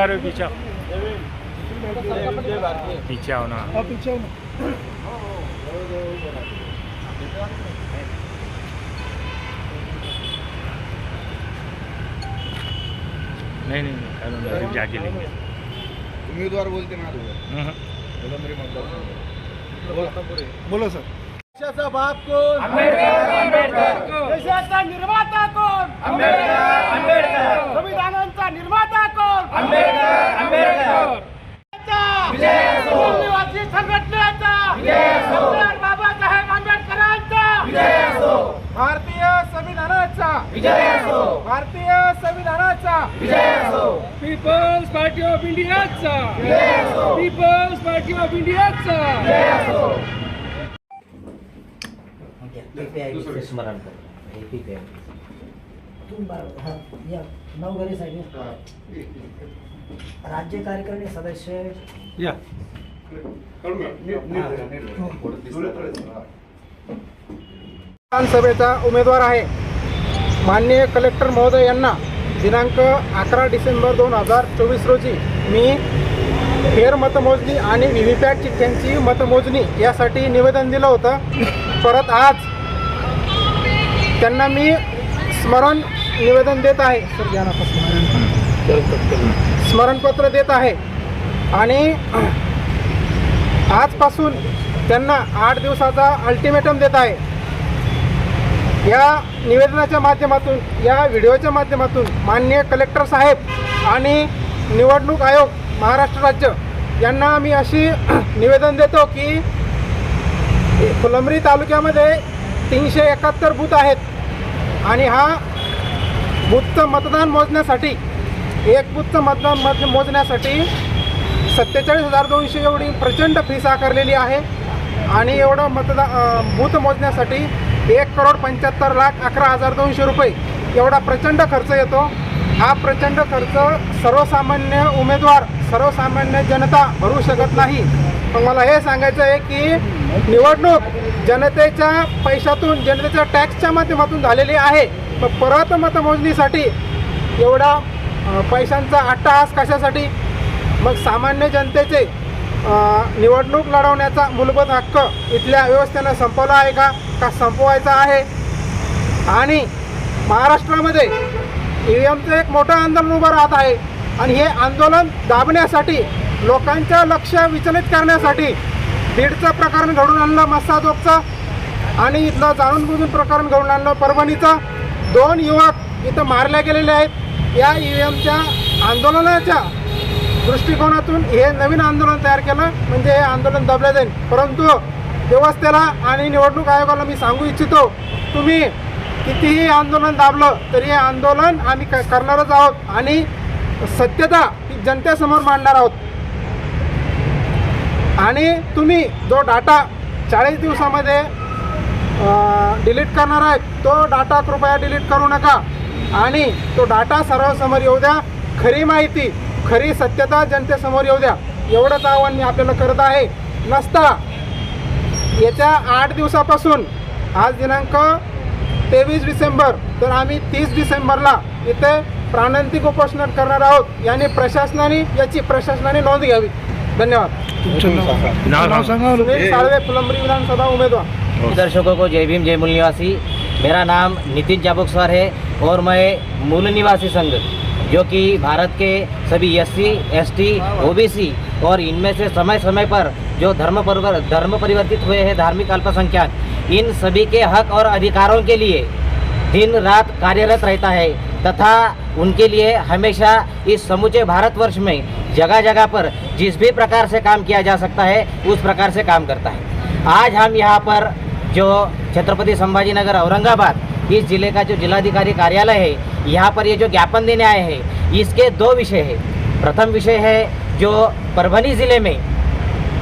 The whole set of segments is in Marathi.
रहे हो पीछे आओ ना। नहीं नहीं जाके लेंगे। उम्मीदवार बोलते ना बोलो सर। देशाचा बाप कोण? देशाचा निर्माता कोण? संविधानाचा निर्माता कोण? आदिवासी संघटनेचा डॉक्टर बाबासाहेब आंबेडकरांचा भारतीय संविधानाचा भारतीय संविधानाचा पीपल्स पार्टी ऑफ इंडियाचा पीपल्स पार्टी ऑफ इंडियाचा स्मरण कर राज्य कार्यकारिणी सदस्य विधानसभेचा उमेदवार आहे। माननीय कलेक्टर महोदय यांना दिनांक 11 डिसेंबर 2024 रोजी मी फेर मतमोजणी आणि व्हीव्हीपॅट चिठ्ठ्यांची मतमोजणी यासाठी निवेदन दिलं होतं। परत आज त्यांना मी स्मरण निवेदन देत आहे स्मरणपत्र देत आहे आणि आजपासून त्यांना 8 दिवसाचा अल्टिमेटम देत आहे। या निवेदनाच्या माध्यमातून या व्हिडिओच्या माध्यमातून माननीय कलेक्टर साहेब आणि निवडणूक आयोग महाराष्ट्र राज्य यांना मी अशी निवेदन देतो की फुलंब्री तालुक्यामध्ये 371 बूथ आहेत आणि हा बूथचं मतदान मोजण्यासाठी एक बूथचं मतदान मोजण्यासाठी 47,200 एवढी प्रचंड फीस आकारलेली आहे आणि एवढं बूथ मोजण्यासाठी 1,75,11,200 रुपये एवढा प्रचंड खर्च येतो। हा प्रचंड खर्च सर्वसामान्य उमेदवार सर्वसामान्य जनता भरू शकत नाही। पण मला हे सांगायचं आहे की निवडणूक जनतेच्या पैशातून जनतेच्या टॅक्सच्या माध्यमातून झालेली आहे। मग परत मतमोजणीसाठी एवढा पैशांचा अट्टहास कशासाठी? मग सामान्य जनतेचे निवडणूक लढवण्याचा मूलभूत हक्क इथल्या व्यवस्थेनं संपवला आहे का संपवायचा आहे? आणि महाराष्ट्रामध्ये EVMचं एक मोठं आंदोलन उभं राहत आहे आणि हे आंदोलन दाबण्यासाठी लोकांचं लक्ष विचलित करण्यासाठी बीडचं प्रकरण घडून आणलं मस्साजोगचं आणि इथलं जाणून बुजून प्रकरण घडून आणलं परभणीचं। 2 युवक इथं मारले गेलेले आहेत। या EVMच्या आंदोलनाच्या दृष्टिकोनातून हे नवीन आंदोलन तयार केलं म्हणजे हे आंदोलन दबले जाईल। परंतु व्यवस्थेला आणि निवडणूक आयोगाला मी सांगू इच्छितो तुम्ही कितीही आंदोलन दाबलं तरी हे आंदोलन आम्ही करणारच आहोत आणि सत्यता ही जनतेसमोर मांडणार आहोत। आणि तुम्ही जो डाटा 40 दिवसामध्ये डिलीट करणार आहे तो डाटा कृपया डिलीट करू नका आणि तो डाटा सर्वांसमोर येऊ द्या। खरी माहिती खरी सत्यता जनतेसमोर येऊ द्या एवढंच आव्हान मी आपल्याला करत आहे। नसता येत्या 8 दिवसापासून आज दिनांक 23 डिसेंबर तर आम्ही 30 डिसेंबरला इथे प्राणांतिक उपोषण करणार आहोत। याची प्रशासनाने नोंद घ्यावी। धन्यवाद। सुनील साळवे फुलंब्री विधानसभा उम्मीदवार। दर्शकों को जय भीम जय मूल निवासी। मेरा नाम नितिन जाबुकसर है और मैं मूल निवासी संघ जो कि भारत के सभी SC ST OBC और इनमें से समय समय पर जो धर्म परिवर्तित हुए हैं धार्मिक अल्पसंख्यक इन सभी के हक और अधिकारों के लिए दिन रात कार्यरत रहता है तथा उनके लिए हमेशा इस समूचे भारतवर्ष में जगह जगह पर जिस भी प्रकार से काम किया जा सकता है उस प्रकार से काम करता है। आज हम यहाँ पर जो छत्रपति संभाजीनगर औरंगाबाद इस जिले का जो जिलाधिकारी कार्यालय है यहाँ पर ये जो ज्ञापन देने आए हैं इसके 2 विषय है। प्रथम विषय है जो परभणी ज़िले में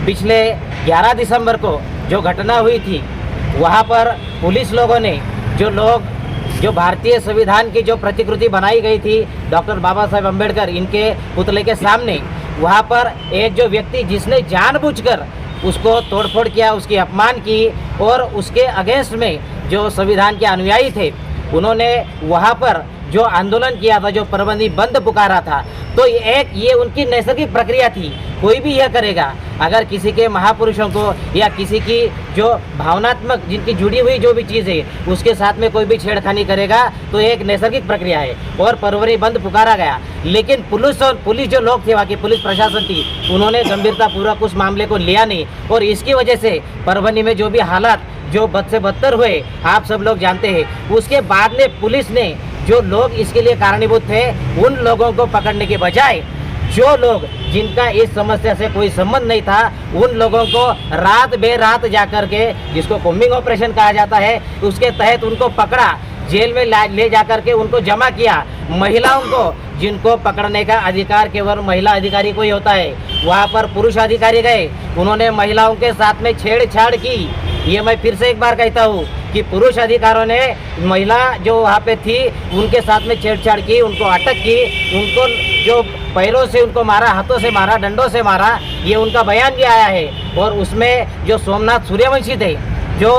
पिछले 11 दिसंबर को जो घटना हुई थी वहाँ पर पुलिस लोगों ने जो भारतीय संविधान की जो प्रतिकृति बनाई गई थी डॉक्टर बाबा साहेब अम्बेडकर इनके पुतले के सामने वहाँ पर एक जो व्यक्ति जिसने जानबूझकर उसको तोड़फोड़ किया उसकी अपमान की और उसके अगेंस्ट में जो संविधान के अनुयायी थे उन्होंने वहाँ पर जो आंदोलन किया था, जो परबंदी बंद पुकारा था, तो ये उनकी नैसर्गिक प्रक्रिया थी। कोई भी यह करेगा, अगर किसी के महापुरुषों को या किसी की जो भावनात्मक जिनकी जुड़ी हुई जो भी चीज़ है उसके साथ में कोई भी छेड़खानी करेगा तो ये एक नैसर्गिक प्रक्रिया है और परवरी बंद पुकारा गया। लेकिन पुलिस जो लोग थे, वहाँ की पुलिस प्रशासन थी, उन्होंने गंभीरतापूर्वक उस मामले को लिया नहीं और इसकी वजह से परभनी में जो भी हालात जो बद से बदतर हुए आप सब लोग जानते हैं। उसके बाद में पुलिस ने जो लोग इसके लिए कारणीभूत थे उन लोगों को पकड़ने के बजाय जो लोग जिनका इस समस्या से कोई संबंध नहीं था उन लोगों को रात बेरात जाकर के, जिसको कॉम्बिंग ऑपरेशन कहा जाता है, उसके तहत उनको पकड़ा, जेल में ले जाकर के उनको जमा किया। महिलाओं को जिनको पकड़ने का अधिकार केवल महिला अधिकारी को ही होता है, वहाँ पर पुरुष अधिकारी गए, उन्होंने महिलाओं के साथ में छेड़छाड़ की। ये मैं फिर से एक बार कहता हूँ कि पुरुष अधिकारियों ने महिला जो वहाँ पे थी उनके साथ में छेड़छाड़ की, उनको अटक की, उनको जो पैरों से उनको मारा, हाथों से मारा, डंडों से मारा, ये उनका बयान भी आया है। और उसमें जो सोमनाथ सूर्यवंशी थे, जो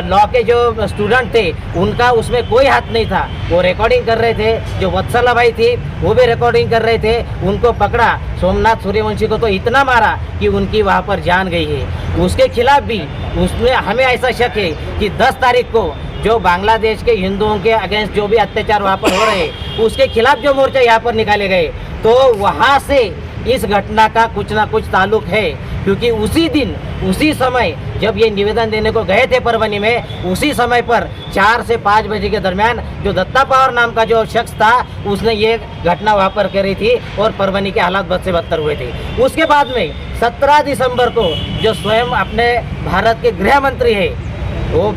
लॉ के जो स्टूडेंट थे, उनका उसमें कोई हाथ नहीं था। वो रिकॉर्डिंग कर रहे थे, जो वत्सला भाई थी वो भी रिकॉर्डिंग कर रहे थे, उनको पकड़ा। सोमनाथ सूर्यवंशी को तो इतना मारा कि उनकी वहाँ पर जान गई है। उसके खिलाफ भी उसमें हमें ऐसा शक है कि 10 तारीख को जो बांग्लादेश के हिंदुओं के अगेंस्ट जो भी अत्याचार वहाँ पर हो रहे हैं उसके खिलाफ जो मोर्चा यहाँ पर निकाले गए, तो वहाँ से इस घटना का कुछ ना कुछ ताल्लुक है। क्योंकि उसी दिन उसी समय जब ये निवेदन देने को गए थे परभनी में, उसी समय पर 4 से 5 बजे के दरमियान जो दत्ता पवार नाम का जो शख्स था उसने ये घटना वहाँ पर करी थी और परभनी के हालात बद से बदतर हुए थे। उसके बाद में 17 दिसंबर को जो स्वयं अपने भारत के गृह मंत्री है वो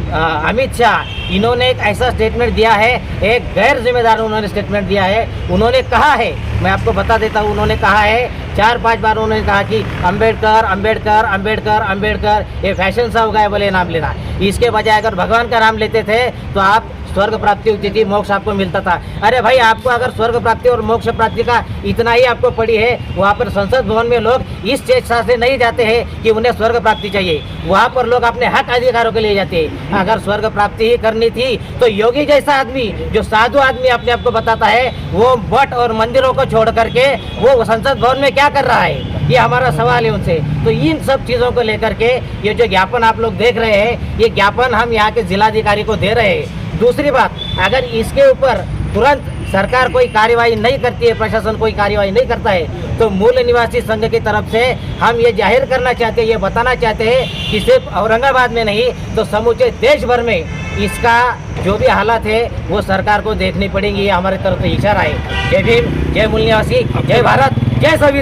अमित शाह, इन्होंने एक ऐसा स्टेटमेंट दिया है, एक गैर जिम्मेदार उन्होंने स्टेटमेंट दिया है। उन्होंने कहा है, मैं आपको बता देता हूँ, उन्होंने कहा है 4-5 बार उन्होंने कहा कि अंबेडकर अंबेडकर अंबेडकर अंबेडकर, ये फैशन सा हो गया बोले नाम लेना। इसके बजाय अगर भगवान का नाम लेते थे तो आप स्वर्ग प्राप्ति होती थी, मोक्ष आपको मिलता था। अरे भाई, आपको अगर स्वर्ग प्राप्ति और मोक्ष प्राप्ति का इतना ही आपको पड़ी है, वहाँ पर संसद भवन में लोग इस चेष्टा से नहीं जाते हैं कि उन्हें स्वर्ग प्राप्ति चाहिए, वहाँ पर लोग अपने हक अधिकारों के लिए जाते हैं। अगर स्वर्ग प्राप्ति ही करनी थी तो योगी जैसा आदमी, जो साधु आदमी अपने आप को बताता है, वो मठ और मंदिरों को छोड़ करके वो संसद भवन में क्या कर रहा है, ये हमारा सवाल है उनसे। तो इन सब चीज़ों को लेकर के ये जो ज्ञापन आप लोग देख रहे हैं, ये ज्ञापन हम यहाँ के जिलाधिकारी को दे रहे हैं। दूसरी बात, अगर इसके ऊपर तुरंत सरकार कोई कार्यवाही नहीं करती है, प्रशासन कोई कार्यवाही नहीं करता है, तो मूल निवासी संघ की तरफ से हम ये जाहिर करना चाहते हैं, ये बताना चाहते हैं कि सिर्फ औरंगाबाद में नहीं तो समूचे देश भर में इसका जो भी हालात है वो सरकार को देखनी पड़ेंगी। ये हमारे तरफ से इशारा है। जय भीम, जय मूल निवासी, जय भारत, जय संविधान।